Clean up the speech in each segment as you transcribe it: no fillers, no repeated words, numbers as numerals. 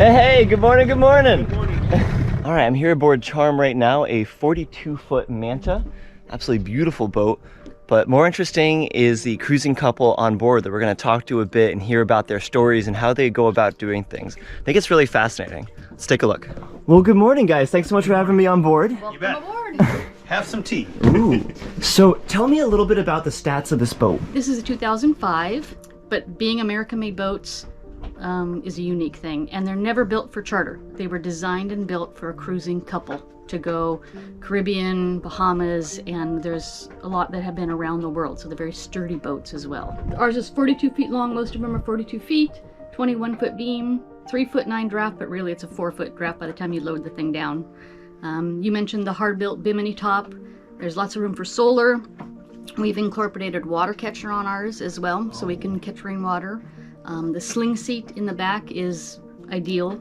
Hey, good morning, good morning. Good morning. All right, I'm here aboard Charm right now, a 42-foot Manta. Absolutely beautiful boat. But more interesting is the cruising couple on board that we're going to talk to a bit and hear about their stories and how they go about doing things. I think it's really fascinating. Let's take a look. Well, good morning, guys. Thanks so much for having me on board. Welcome aboard. Have some tea. Ooh. So tell me a little bit about the stats of this boat. This is a 2005, but being American-made boats is a unique thing, and they're never built for charter. They were designed and built for a cruising couple to go Caribbean, Bahamas, and there's a lot that have been around the world, so they're very sturdy boats as well. Ours is 42 feet long, most of them are 42 feet, 21-foot beam, 3'9" draft, but really it's a 4-foot draft by the time you load the thing down. You mentioned the hard-built bimini top. There's lots of room for solar. We've incorporated water catcher on ours as well, so we can catch rainwater. The sling seat in the back is ideal.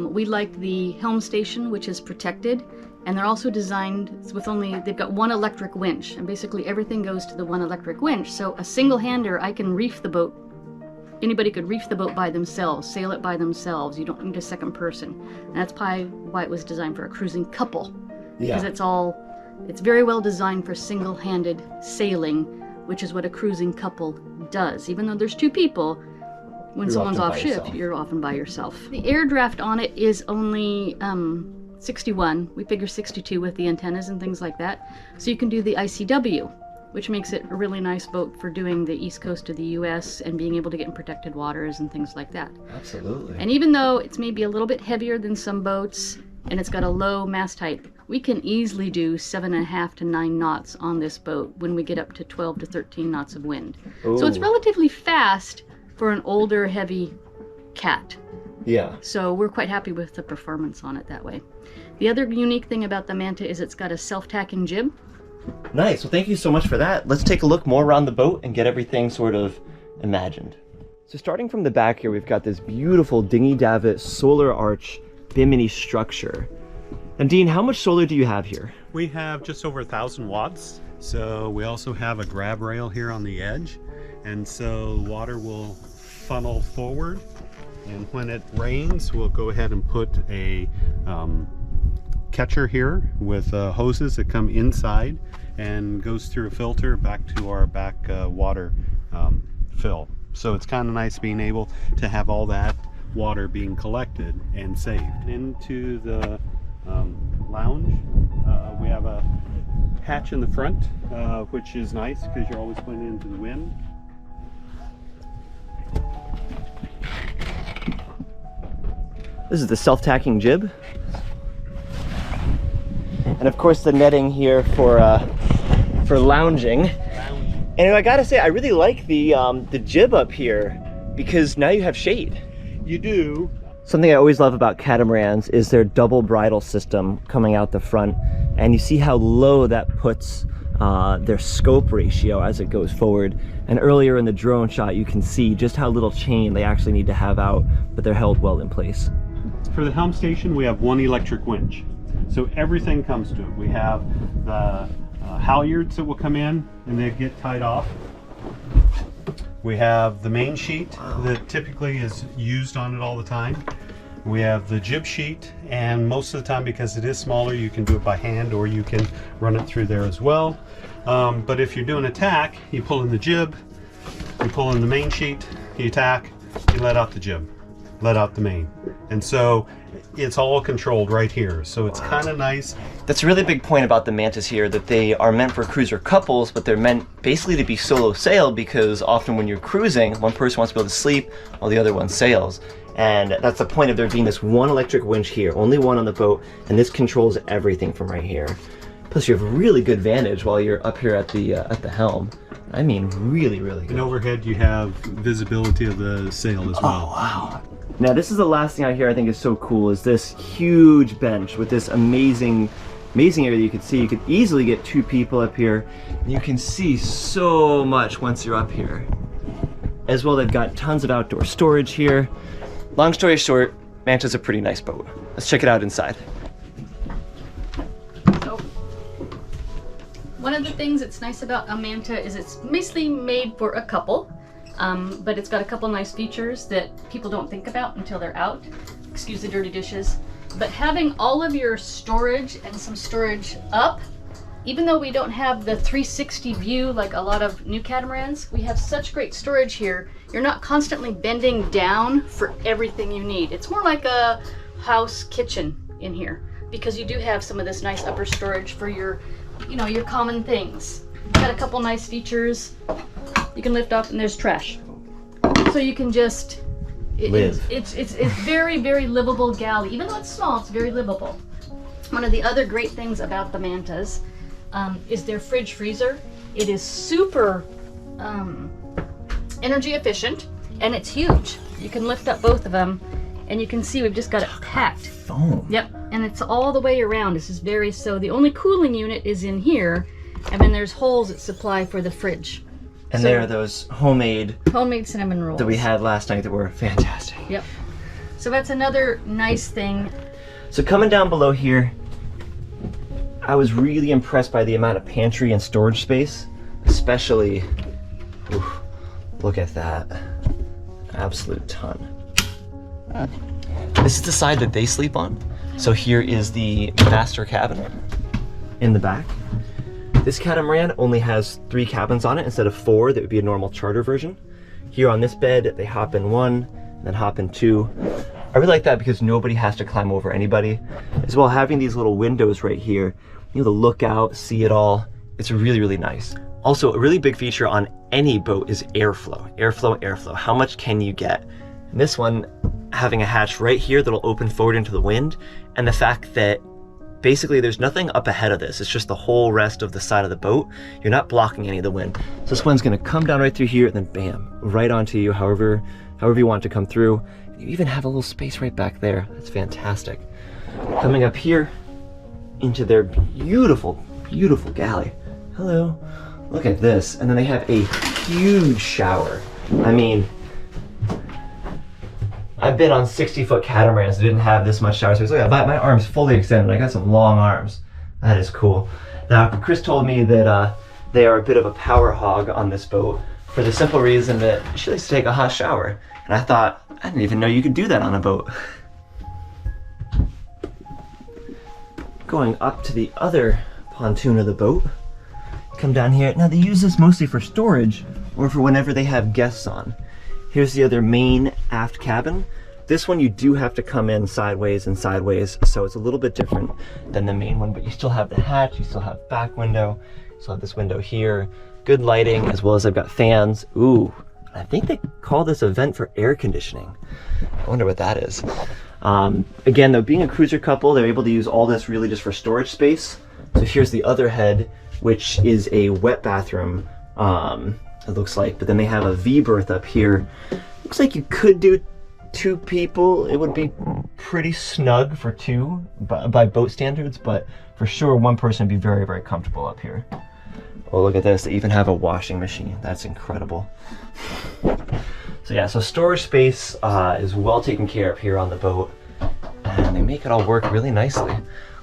We like the helm station, which is protected, and they're also designed with they've got one electric winch, and basically everything goes to the one electric winch. So a single-hander, I can reef the boat. Anybody could reef the boat by themselves, sail it by themselves. You don't need a second person. And that's probably why it was designed for a cruising couple. Because it's very well designed for single-handed sailing, which is what a cruising couple does. Even though there's two people, when someone's off shift, you're often by yourself. The air draft on it is only 61. We figure 62 with the antennas and things like that. So you can do the ICW, which makes it a really nice boat for doing the east coast of the US and being able to get in protected waters and things like that. Absolutely. And even though it's maybe a little bit heavier than some boats and it's got a low mast height, we can easily do 7.5 to 9 knots on this boat when we get up to 12 to 13 knots of wind. Ooh. So it's relatively fast for an older, heavy cat. Yeah. So we're quite happy with the performance on it that way. The other unique thing about the Manta is it's got a self-tacking jib. Nice. Well, thank you so much for that. Let's take a look more around the boat and get everything sort of imagined. So starting from the back here, we've got this beautiful dinghy davit solar arch bimini structure. And Dean, how much solar do you have here? We have just over 1,000 watts. So we also have a grab rail here on the edge. And so water will funnel forward. And when it rains, we'll go ahead and put a catcher here with hoses that come inside and goes through a filter back to our back water fill. So it's kind of nice being able to have all that water being collected and saved. Into the lounge, we have a hatch in the front, which is nice because you're always going into the wind. This is the self-tacking jib. And of course the netting here for lounging. And I gotta say, I really like the jib up here because now you have shade. You do. Something I always love about catamarans is their double bridle system coming out the front. And you see how low that puts their scope ratio as it goes forward. And earlier in the drone shot, you can see just how little chain they actually need to have out, but they're held well in place. For the helm station, we have one electric winch. So everything comes to it. We have the halyards that will come in and they get tied off. We have the main sheet that typically is used on it all the time. We have the jib sheet, and most of the time, because it is smaller, you can do it by hand or you can run it through there as well. But if you're doing a tack, you pull in the jib, you pull in the main sheet, you tack, you let out the jib, let out the main. And so it's all controlled right here. So it's kind of nice. That's a really big point about the Mantas here, that they are meant for cruiser couples, but they're meant basically to be solo sail, because often when you're cruising, one person wants to be able to sleep while the other one sails. And that's the point of there being this one electric winch here, only one on the boat, and this controls everything from right here. Plus you have really good vantage while you're up here at the helm. I mean, really, really good. And overhead you have visibility of the sail as well. Oh, wow. Now this is the last thing out here I think is so cool, is this huge bench with this amazing area you can see. You could easily get 2 people up here. You can see so much once you're up here. As well, they've got tons of outdoor storage here. Long story short, Manta's a pretty nice boat. Let's check it out inside. So, one of the things that's nice about a Manta is it's basically made for a couple. but it's got a couple nice features that people don't think about until they're out. Excuse the dirty dishes. But having all of your storage and some storage up, even though we don't have the 360 view like a lot of new catamarans, we have such great storage here. You're not constantly bending down for everything you need. It's more like a house kitchen in here, because you do have some of this nice upper storage for your, you know, your common things. Got a couple nice features. You can lift up and there's trash. So you can just live. It's very, very livable galley. Even though it's small, it's very livable. One of the other great things about the Mantas is their fridge freezer. It is super energy efficient, and it's huge. You can lift up both of them, and you can see we've just got it packed. Foam. Yep, and it's all the way around. This is very, so the only cooling unit is in here, and then there's holes that supply for the fridge. And So- there are those homemade Cinnamon rolls that we had last night that were fantastic. Yep. So that's another nice thing. So coming down below here, I was really impressed by the amount of pantry and storage space, especially, oof, look at that, absolute ton. This is the side that they sleep on. So here is the master cabin in the back. This catamaran only has 3 cabins on it instead of 4 that would be a normal charter version. Here on this bed, they hop in 1, then hop in 2. I really like that because nobody has to climb over anybody. As well, having these little windows right here, you know, to look out, see it all. It's really, really nice. Also, a really big feature on any boat is airflow. Airflow, airflow. How much can you get? And this one, having a hatch right here that'll open forward into the wind, and the fact that basically there's nothing up ahead of this. It's just the whole rest of the side of the boat. You're not blocking any of the wind. So this one's gonna come down right through here and then bam, right onto you, however you want to come through. You even have a little space right back there. That's fantastic. Coming up here into their beautiful, beautiful galley. Hello, look at this. And then they have a huge shower. I mean, I've been on 60-foot catamarans that didn't have this much shower space. Look at that, my arm's fully extended. I got some long arms. That is cool. Now, Chris told me that they are a bit of a power hog on this boat for the simple reason that she likes to take a hot shower. And I thought, I didn't even know you could do that on a boat. Going up to the other pontoon of the boat. Come down here. Now they use this mostly for storage or for whenever they have guests on. Here's the other main aft cabin. This one you do have to come in sideways and sideways, so it's a little bit different than the main one, but you still have the hatch, you still have back window, you still have this window here. Good lighting, as well as I've got fans. Ooh, I think they call this a vent for air conditioning. I wonder what that is. Again, though, being a cruiser couple, they're able to use all this really just for storage space. So here's the other head, which is a wet bathroom. It looks like, but then they have a V berth up here. Looks like you could do 2 people. It would be pretty snug for 2 by boat standards, but for sure 1 person would be very, very comfortable up here. Oh, look at this, they even have a washing machine. That's incredible. So yeah, so storage space is well taken care of here on the boat, and they make it all work really nicely.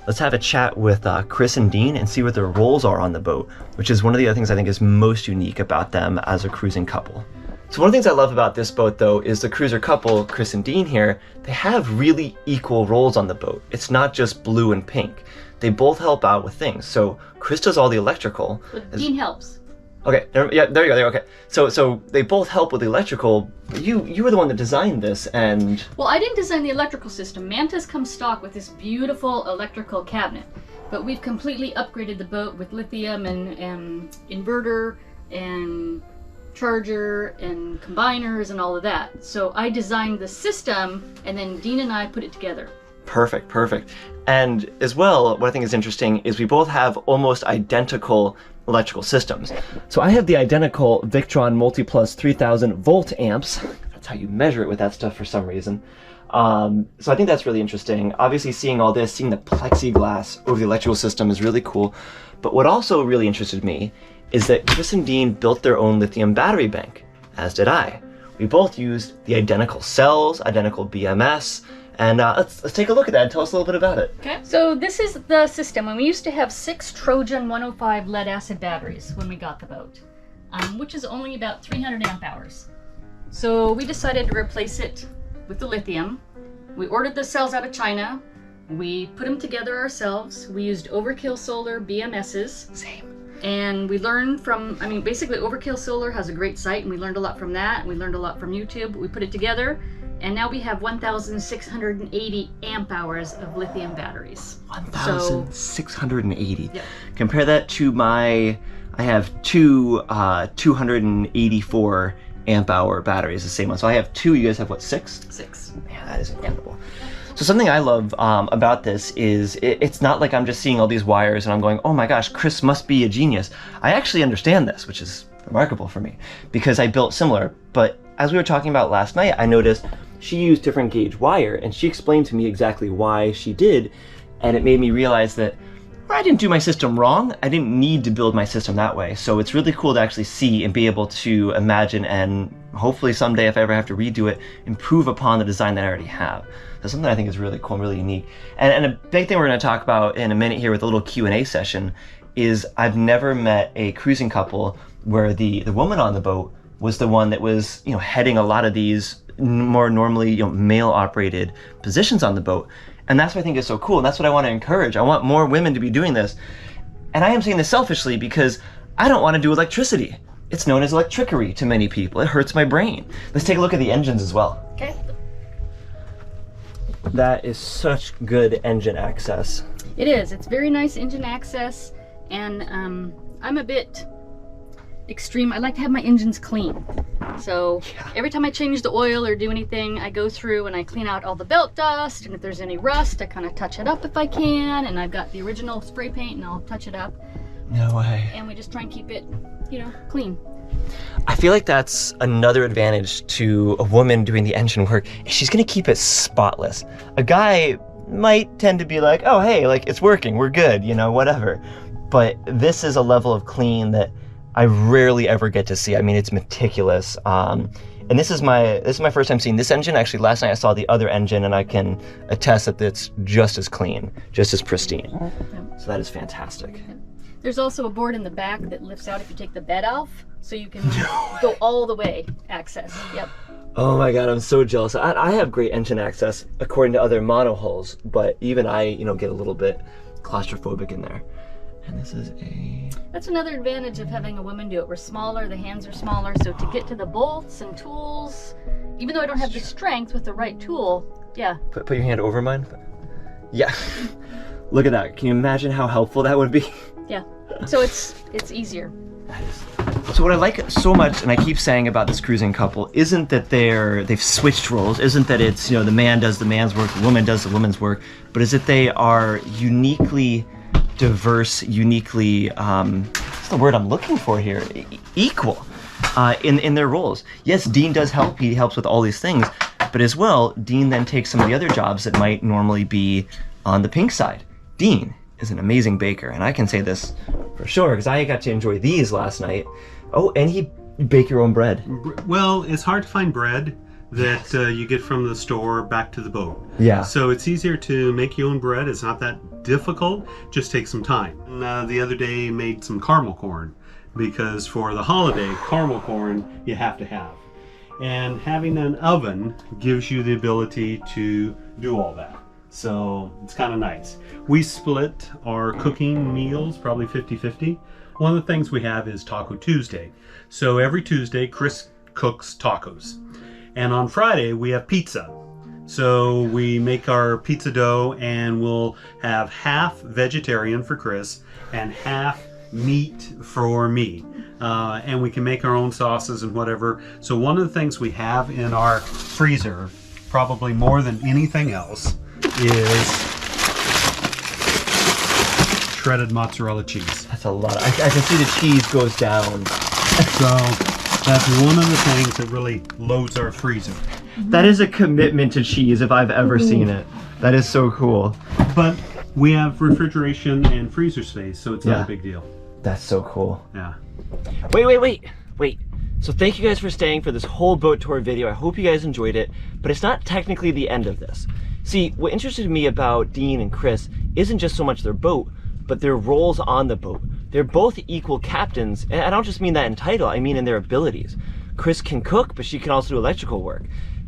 Let's have a chat with Chris and Dean and see what their roles are on the boat, which is one of the other things I think is most unique about them as a cruising couple. So one of the things I love about this boat, though, is the cruiser couple, Chris and Dean here, they have really equal roles on the boat. It's not just blue and pink. They both help out with things. So Chris does all the electrical. But Dean helps. Okay, yeah, there you go, okay. So they both help with the electrical. You were the one that designed this, and... Well, I didn't design the electrical system. Mantas come stock with this beautiful electrical cabinet, but we've completely upgraded the boat with lithium and inverter and charger and combiners and all of that. So I designed the system, and then Dean and I put it together. Perfect. And as well, what I think is interesting is we both have almost identical electrical systems. So I have the identical Victron Multiplus 3000 volt amps. That's how you measure it with that stuff for some reason. So I think that's really interesting. Obviously seeing all this, seeing the plexiglass over the electrical system is really cool. But what also really interested me is that Chris and Dean built their own lithium battery bank, as did I. We both used the identical cells, identical BMS, and let's take a look at that and tell us a little bit about it. Okay. So this is the system, and we used to have 6 Trojan 105 lead acid batteries when we got the boat, which is only about 300 amp hours. So we decided to replace it with the lithium. We ordered the cells out of China. We put them together ourselves. We used Overkill Solar BMSs. Same. And we learned from, I mean, basically Overkill Solar has a great site, and we learned a lot from that. We learned a lot from YouTube. We put it together, and now we have 1,680 amp hours of lithium batteries. 1,680. Yeah. Compare that to I have two 284 amp hour batteries, the same one. So I have two, you guys have what, 6? 6. Man, that is incredible. So something I love about this is it's not like I'm just seeing all these wires and I'm going, oh my gosh, Chris must be a genius. I actually understand this, which is remarkable for me because I built similar. But as we were talking about last night, I noticed she used different gauge wire and she explained to me exactly why she did. And it made me realize that I didn't do my system wrong. I didn't need to build my system that way. So it's really cool to actually see and be able to imagine and hopefully someday, if I ever have to redo it, improve upon the design that I already have. That's something I think is really cool and really unique. And a big thing we're going to talk about in a minute here with a little Q&A session is I've never met a cruising couple where the woman on the boat was the one that was, you know, heading a lot of these more normally, you know, male operated positions on the boat. And that's what I think is so cool. And that's what I want to encourage. I want more women to be doing this. And I am saying this selfishly because I don't want to do electricity. It's known as electricery to many people. It hurts my brain. Let's take a look at the engines as well. Okay. That is such good engine access. It is. It's very nice engine access, and I'm a bit extreme. I like to have my engines clean. So every time I change the oil or do anything, I go through and I clean out all the belt dust, and if there's any rust, I kind of touch it up if I can, and I've got the original spray paint and I'll touch it up. No way. And we just try and keep it, you know, clean. I feel like that's another advantage to a woman doing the engine work. She's gonna keep it spotless. A guy might tend to be like, oh hey, like it's working, we're good, you know, whatever. But this is a level of clean that I rarely ever get to see. I mean, it's meticulous. And this is my first time seeing this engine. Actually, last night I saw the other engine, and I can attest that it's just as clean, just as pristine. So that is fantastic. There's also a board in the back that lifts out if you take the bed off, so you can go all the way access. Yep. Oh my God, I'm so jealous. I have great engine access according to other monohulls, but even I, you know, get a little bit claustrophobic in there. And this is That's another advantage of having a woman do it. We're smaller, the hands are smaller, so to get to the bolts and tools, even though I don't have the strength with the right tool, yeah. Put your hand over mine. Yeah. Look at that. Can you imagine how helpful that would be? Yeah. So it's easier. So what I like so much, and I keep saying about this cruising couple, isn't that they've switched roles, isn't that it's, you know, the man does the man's work, the woman does the woman's work, but is that they are uniquely diverse, uniquely, what's the word I'm looking for here? Equal in their roles. Yes, Dean does help, he helps with all these things, but as well, Dean then takes some of the other jobs that might normally be on the pink side. Dean is an amazing baker, and I can say this for sure because I got to enjoy these last night. Oh, and he bake your own bread. Well, it's hard to find bread that you get from the store back to the boat. Yeah. So it's easier to make your own bread. It's not that difficult. Just take some time. And, the other day made some caramel corn because for the holiday, caramel corn you have to have. And having an oven gives you the ability to do all that. So it's kind of nice. We split our cooking meals probably 50-50. One of the things we have is Taco Tuesday. So every Tuesday, Chris cooks tacos. And on Friday, we have pizza. So we make our pizza dough and we'll have half vegetarian for Chris and half meat for me. And we can make our own sauces and whatever. So one of the things we have in our freezer, probably more than anything else, is shredded mozzarella cheese. That's a lot. I can see the cheese goes down. So that's one of the things that really loads our freezer. That is a commitment to cheese if I've ever seen it. That is so cool. But we have refrigeration and freezer space, so it's not a big deal. That's so cool. Yeah. Wait. So thank you guys for staying for this whole boat tour video. I hope you guys enjoyed it, but it's not technically the end of this. See, what interested me about Dean and Chris isn't just so much their boat, but their roles on the boat. They're both equal captains, and I don't just mean that in title, I mean in their abilities. Chris can cook, but she can also do electrical work.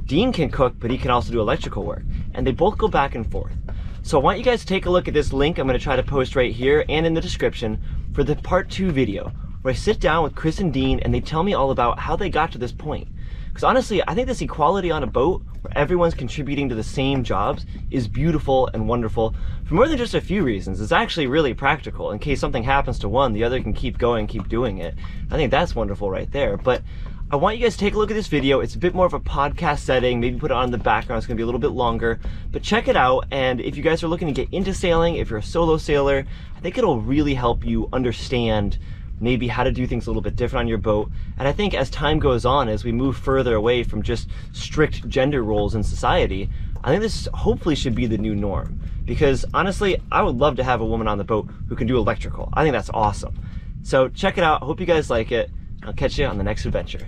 Dean can cook, but he can also do electrical work. And they both go back and forth. So I want you guys to take a look at this link I'm going to try to post right here and in the description for the part 2 video, where I sit down with Chris and Dean and they tell me all about how they got to this point. Because honestly, I think this equality on a boat, where everyone's contributing to the same jobs, is beautiful and wonderful for more than just a few reasons. It's actually really practical. In case something happens to one, the other can keep going, keep doing it. I think that's wonderful right there. But I want you guys to take a look at this video. It's a bit more of a podcast setting, maybe put it on in the background. It's gonna be a little bit longer, but check it out. And if you guys are looking to get into sailing, if you're a solo sailor, I think it'll really help you understand maybe how to do things a little bit different on your boat. And I think as time goes on, as we move further away from just strict gender roles in society, I think this hopefully should be the new norm. Because honestly, I would love to have a woman on the boat who can do electrical. I think that's awesome. So check it out. I hope you guys like it. I'll catch you on the next adventure.